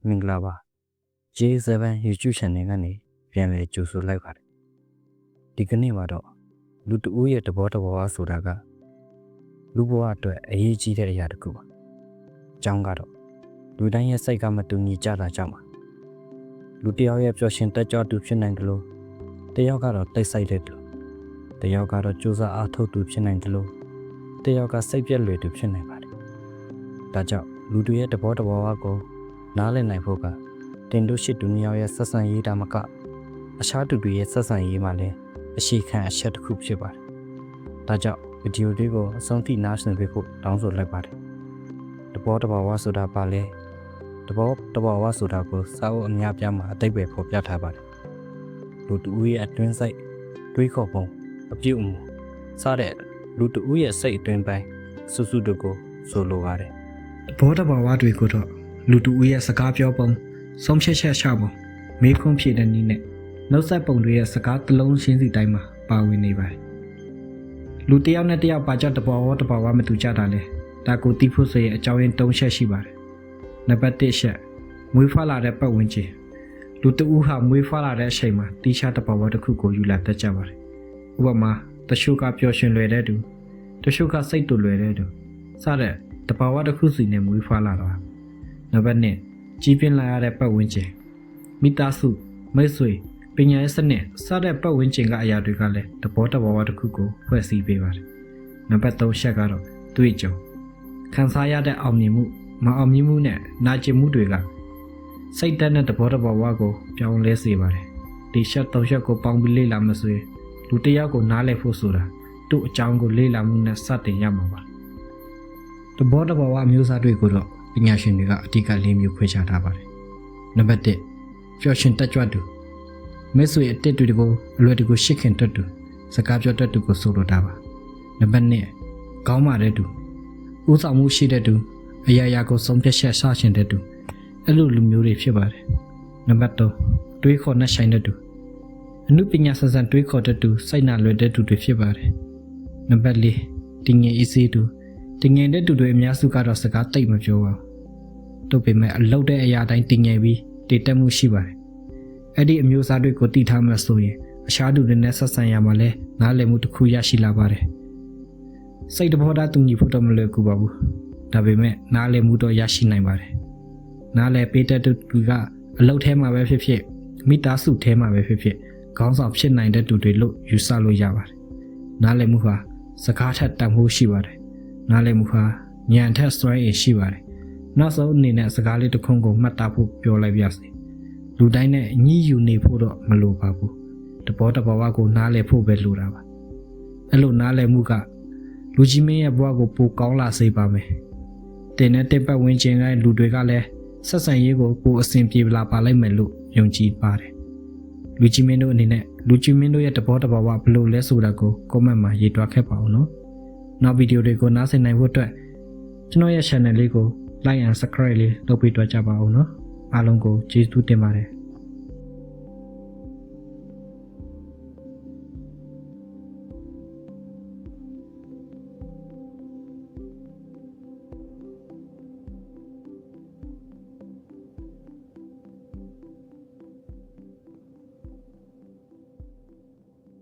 မင်္ဂလာပါ J7 YouTube Channel ကနေပြန်လည်ကြိုဆိုလိုက်ပါတယ်ဒီကနေ့မှာတော့လူတဦးရဲ့တဘောတဘောဆိုတာကလူဘဝအတွက်အရေးကြီးတဲ့အရာတစ်ခုပါအကြောင်းကတော့လူတိုင်းရဲ့စိတ်ကမတူညီကြတာကြောင့်ပါလူတစ်ယောက်ရဲ့ပျော်ရွှင်တက်ကြွသူဖြစ်နိုင်တယ်လို့တစ်ယောက်ကတော့တိတ်ဆိတ်တဲ့သူတစ်ယောက်ကတော့ကြိုးစားအားထုတ်သူဖြစ်နိုင်တယ်လို့တစ်ယောက်ကစိတ်ပြက်လွယ်သူဖြစ်နိုင်ပါတယ်ဒါကြောင့်လူတွေရဲ့တဘောတဘောကိုနားလည်နိုင်ဖို့ကတင်တို့ရှိသူနှစ်ယောက်ရဲ့ဆက်ဆံရေးတာမကအခြားသူတွေရဲ့ဆက်ဆံရေးမှာလည်းအရှိခံအချက်တစ်ခုဖြစ်ပါတယ်ဒါကြောင့်ဗီဒီယိုလေးကိုအဆုံးထိနားဆင်ပေးဖို့တောင်းဆိုလိုက်ပါတယ်တဘောတဘောဆိုတာပါလဲတဘောဆိုတာကိုစာအုပ်အများပြားမှာအတိတ်ပဲဖော်ပြထားပါတယ်လူတဦးရဲ့အတွင်းစိတ်တွေးခေါ်ပုံအပြုအမူစတဲ့လူတဦးရဲ့စိတ်အတွင်းပိုင်းစုစုတို့ကိုဆိုလိုပါတယ်ဘောတဘာဝတွေကိုတော့လူတူဦးရဲ့စကားပြောပုံဆုံးဖြတ်ချက်ချပုံမေးခွန်းဖြေတဲ့နည်းနဲ့နှုတ်ဆက်ပုံတွေရဲ့စကားတစ်လုံးရှင်းစီတိုင်းမှာပါဝင်နေပါတယ်လူတစ်ယောက်နဲ့တစ်ယောက်ပါကြတဘာဝမတူကြတာလဲဒါကိုသိဖို့ဆိုရင်အကြောင်းရင်း၃ချက်ရှိပါတယ်နံပါတ်၁ချက်မွေးဖွားလာတဲ့ပတ်ဝန်းကျင်လူတူဦးဟာမွေးဖွားလာတဲ့အချိန်မှာတိကျတဘာဝတစ်ခုကိုယူလာတတ်ကြပါတယ်ဥပမာတချို့ကပျော်ရွှင်လွယ်တဲ့သူတချို့ကစိတ်တူလွယ်တဲ့သူစတဲ့တဘာဝတစ်ခုစီနဲ့မွေးဖွားလာတာနံပါတ်2ကြီးပြင်းလာရတဲ့ပတ်ဝန်းကျင်မိသားစုမိတ်ဆွေပညာရေးစနစ်စတဲ့ပတ်ဝန်းကျင်ကအရာတွေကလည်းတဘောတစ်ခုကိုဖွဲ့စည်းပေးပါတယ်နံပါတ်3ချက်ကတော့တွေ့ကြုံခံစားရတဲ့အောင်မြင်မှုမအောင်မြင်မှုနဲ့နာကျင်မှုတွေကစိတ်တက်တဲ့တဘောကိုပြောင်းလဲစေပါတယ်ဒီချက်3ချက်ကိုပေါင်းပြီးလေ့လာမှဆိုရင်လူတစ်ယောက်ကိုနားလည်ဖို့ဆိုတာသူ့အကြောင်းကိုလေ့လာမှုနဲ့စတင်ရမှာပါတဘောအမျိုးအစားတွေကိုတော့ပညာရှင်တွေကအဓိက၄မျိုးခွဲခြားထားပါတယ်နံပါတ်1ပျော်ရွှင်တက်ကြွသူမဲဆွေအတစ်တွေကိုအလွယ်တကူရှစ်ခင်တတ်သူစကားပြောတတ်သူကိုဆိုလိုတာပါနံပါတ်2ကောင်းမာတဲ့သူဥဆောင်မှုရှိတဲ့သူအရာကိုဆုံးဖြတ်ချက်ဆရှင်တဲ့သူအဲ့လိုလူမျိုးတွေဖြစ်ပါတယ်နံပါတ်3တွေးခေါ်နှက်ဆိုင်တဲ့သူအမှုပညာဆန်ဆန်တွေးခေါ်တဲ့သူစိတ်နာလွယ်တဲ့သူတွေဖြစ်ပါတယ်နံပါတ်4တင်ငယ်အေးစေးသူတင်ငယ်တဲ့သူတွေအများစုကတော့စကားတိတ်မပြောပါဘူးတို့ပေမဲ့အလုပ်တဲ့အရာတိုင်းတင်ငယ်ပြီးတည်တက်မှုရှိပါတယ်အဲ့ဒီအမျိုးအစားတွေကိုတည်ထားမှဆိုရင်အခြားသူတွေနဲ့ဆက်ဆံရမှာလဲနားလည်မှုတစ်ခုရရှိလာပါတယ်စိတ်တဘောတူညီဖို့တော့မလွယ်ကူပါဘူးဒါပေမဲ့နားလည်မှုတော့ရရှိနိုင်ပါတယ်နားလည်ပေးတဲ့သူကအလုပ်ထဲမှာပဲဖြစ်ဖြစ်မိသားစုထဲမှာပဲဖြစ်ဖြစ်ခေါင်းဆောင်ဖြစ်နိုင်တဲ့သူတွေလို့ယူဆလို့ရပါတယ်နားလည်မှုဟာစကားထက်တန်ဖိုးရှိပါတယ်နားလည်မှုဟာဉာဏ်ထက်စွမ်းရည်ရှိပါတယ်နောက်ဆုံးအနေနဲ့စကားလေးတစ်ခုကိုမှတ်သားဖို့ပြောလိုက်ပါစေလူတိုင်းနဲ့ညှိယူနေဖို့တော့မလိုပါဘူးတဘောကိုနားလည်ဖို့ပဲလိုတာပါအဲ့လိုနားလည်မှုကလူကြီးမင်းရဲ့ဘဝကိုပိုကောင်းလာစေပါမယ်တင်တဲ့တက်ပတ်ဝန်းကျင်ကလူတွေကလည်းဆက်ဆံရေးကိုပိုအဆင်ပြေလာပါလိမ့်မယ်လို့ယုံကြည်ပါတယ်လူကြီးမင်းတို့အနေနဲ့လူကြီးမင်းတို့ရဲ့တဘောဘယ်လိုလဲဆိုတာကို comment မှာရေးတွက်ခဲ့ပါဦးနော်နောက်ဗီဒီယိုတွေကိုနားဆင်နိုင်ဖို့အတွက်ကျွန်တော်ရဲ့ channel လေးကို like and subscribe လေးလုပ်ပေးကြပါဦးနော်အားလုံးကိုကျေးဇူးတင်ပါတယ်